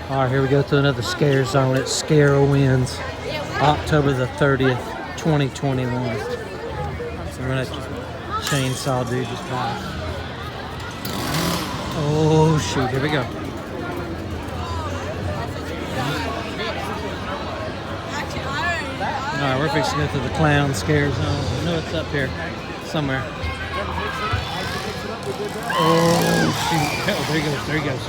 All right, here we go to another scare zone at Scarowinds, October the 30th, 2021. So we're gonna chainsaw dude just passed. Oh shoot, here we go. All right, we're fixing to go to the clown scare zone. I know it's up here somewhere. Oh shoot! Oh, there he goes. There he goes.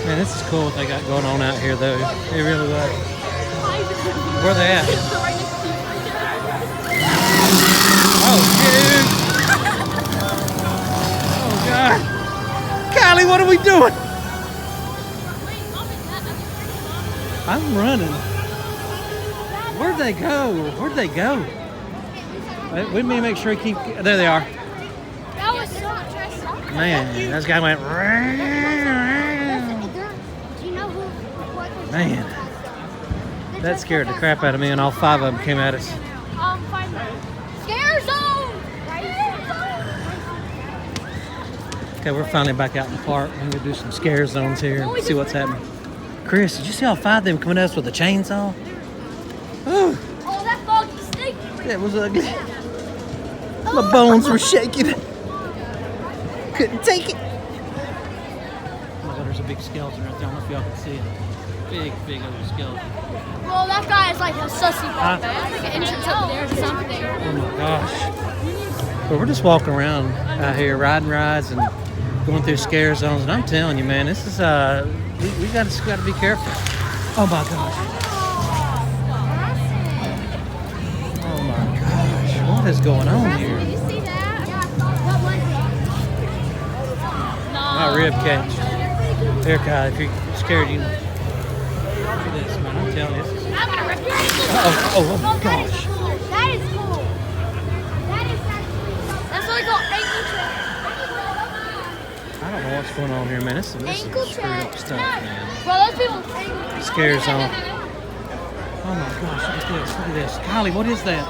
Man, this is cool what they got going on out here, though. It really was. Where they at? Oh, dude! Oh, God! Kylie, what are we doing? I'm running. Where'd they go? Where'd they go? We need to make sure we keep. There they are. That was so interesting. Man, this guy went. Man, that scared the crap out of me, and all 5 of them came at us. Scare zone! Okay, we're finally back out in the park. I'm gonna do some scare zones here and see what's happening. Chris, did you see all 5 of them coming at us with a chainsaw? Oh, that foggy snake! That was ugly. My bones were shaking. Couldn't take it. Oh my God, there's a big skeleton right there. I don't know if y'all can see it. Big ugly skeleton. Well, that guy is like a sussy ball, man. Like an entrance over there or something. Oh my gosh. Well, we're just walking around out here, riding rides and going through scare zones. And I'm telling you, man, this is we got to be careful. Oh my gosh. Oh my gosh. What is going on here? Did you see that? My rib cage. Here, Kyle, if you're scared, you. Look at this, man. I'm telling you. I'm gonna rip your ankle. Oh my gosh. That is cool. That's what I call ankle trap. I don't know what's going on here, man. This is Ankle screwed up trap. stuff, man. Well, those people ankle. Scare zone. Oh my gosh, look at this. Look at this. Golly, what is that?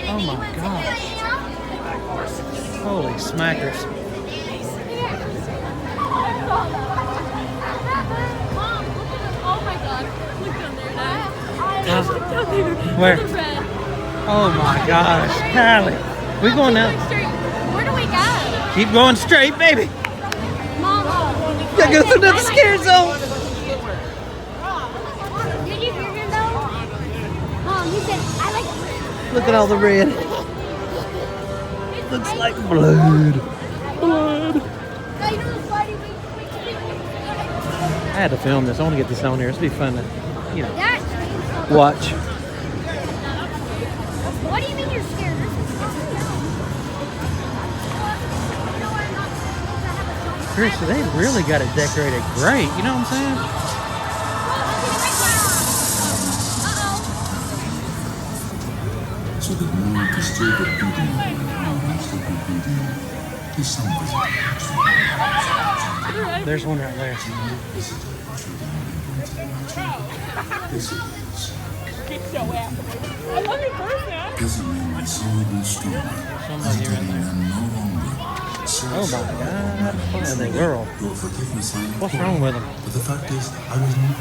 Oh my gosh. Holy smackers. Where? Oh my gosh, Kylie. We going now? Where do we go? Keep going straight, baby. Mom. Gotta go through another scare zone. Did you hear him though? Mom, he said, I like it. Look at all the red. Looks like blood. Blood. I had to film this. I want to get this on here. It's be fun to, watch. What do you mean you're scared? Chris, they really got it decorated great. You know what I'm saying? So that more disturbed breathing is somebody. There's one right there. Somebody right there. Oh my God! What in the world? What's wrong with them? But the fact is, I was not.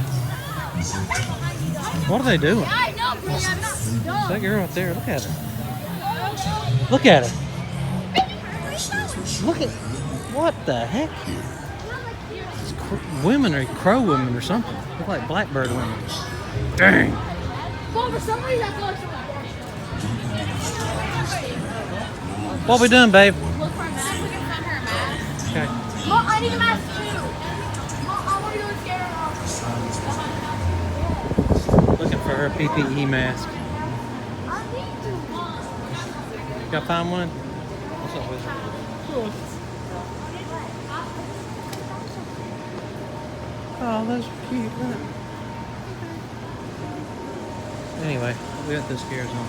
What are they doing? That girl right there. Look at her. Look at her. Look at. What the heck? Women are crow women or something. Look like blackbird women. Dang. Well, for some reason, I feel like What we doing, babe? look for a mask. We can find her a mask. Okay. Mom, I need a mask too. Mom, I want to go scare her. Looking for her PPE mask. I need to, Mom. Got find one? What's up, wizard? Oh, those are cute. Look. Anyway, we got this scare zone.